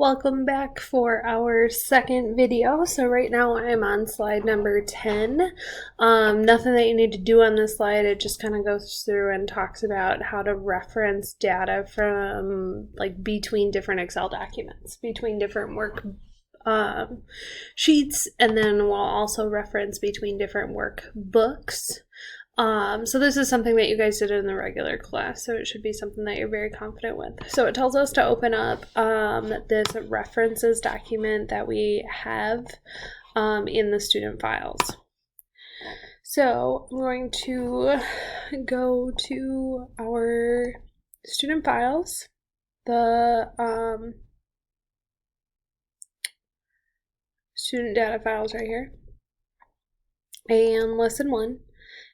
Welcome back for our second video. So right now I'm on slide number 10. Nothing that you need to do on this slide. It just kind of goes through and talks about how to reference data from between different Excel documents, between different work sheets, and then we'll also reference between different workbooks. So this is something that you guys did in the regular class, so it should be something that you're very confident with. So it tells us to open up this references document that we have in the student files. So I'm going to go to our student files, the student data files right here, and lesson 1.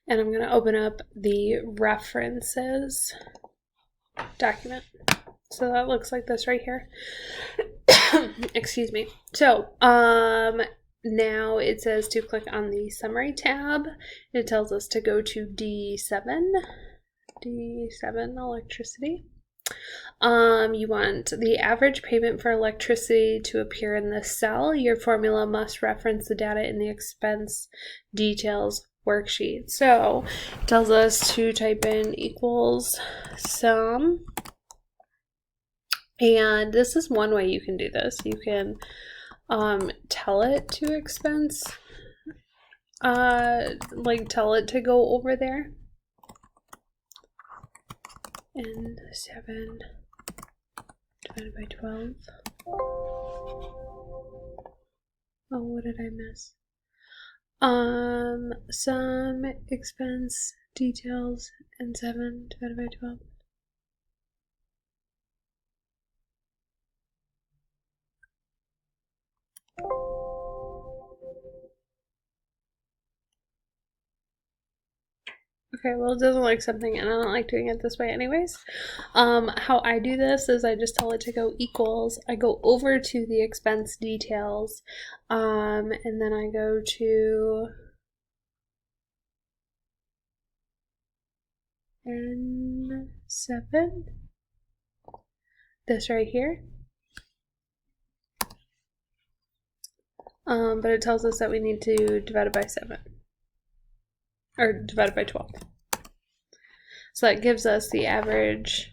And I'm going to open up the references document. So that looks like this right here. Excuse me. So now it says to click on the summary tab. It tells us to go to D7 electricity. You want the average payment for electricity to appear in this cell. Your formula must reference the data in the expense details worksheet. So it tells us to type in equals sum, and this is one way you can do this. You can tell it to expense, tell it to go over there, and 7 divided by 12. Oh, what did I miss? Sum, expense, details, and 7 divided by 12. Okay, well, it doesn't like something, and I don't like doing it this way anyways. How I do this is I just tell it to go equals. I go over to the expense details, and then I go to N7, this right here. But it tells us that we need to divide it by 7. Or divided by 12. So that gives us the average,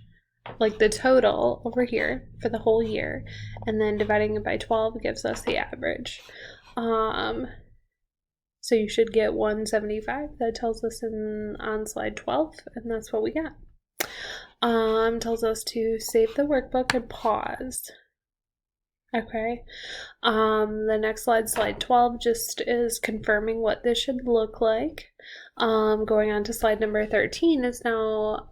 like the total over here for the whole year, and then dividing it by 12 gives us the average. So you should get 175. That tells us on slide 12, and that's what we got. Tells us to save the workbook and pause. Okay, the next slide, slide 12, just is confirming what this should look like. Going on to slide number 13 is now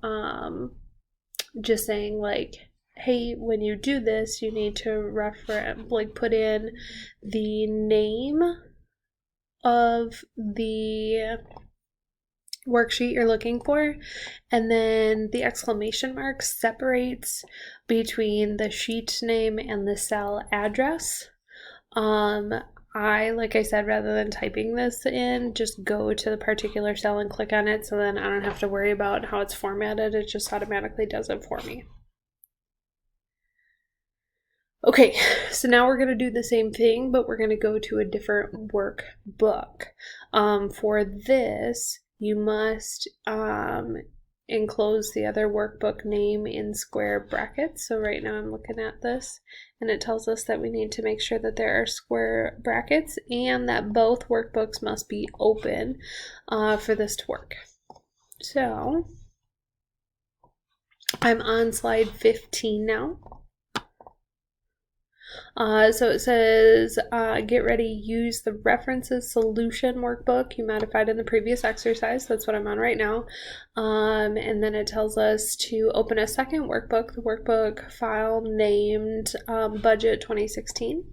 just saying like, hey, when you do this, you need to put in the name of the worksheet you're looking for, and then the exclamation mark separates between the sheet name and the cell address. Like I said, rather than typing this in, just go to the particular cell and click on it, so then I don't have to worry about how it's formatted. It just automatically does it for me. Okay, so now we're going to do the same thing, but we're going to go to a different workbook. For this, you must enclose the other workbook name in square brackets. So right now I'm looking at this, and it tells us that we need to make sure that there are square brackets and that both workbooks must be open for this to work. So I'm on slide 15 now. So it says, get ready, use the references solution workbook you modified in the previous exercise. That's what I'm on right now. And then it tells us to open a second workbook, the workbook file named Budget 2016.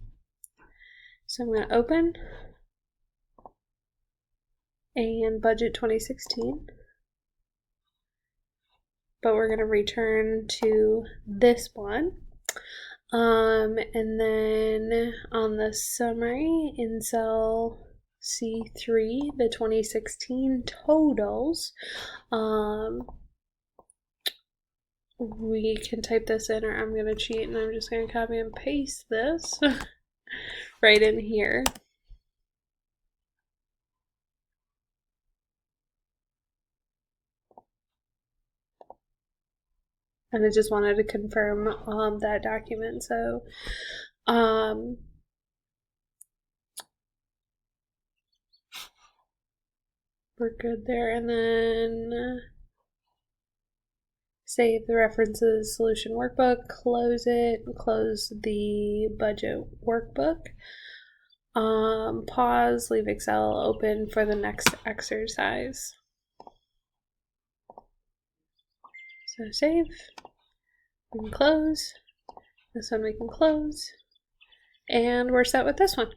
So I'm going to open and Budget 2016. But we're going to return to this one. And then on the summary in cell C3, the 2016 totals, we can type this in, or I'm going to cheat and I'm just going to copy and paste this right in here. And I just wanted to confirm that document. So we're good there. And then save the references solution workbook, close it, close the budget workbook. Pause, leave Excel open for the next exercise. So save, we can close, this one we can close, and we're set with this one.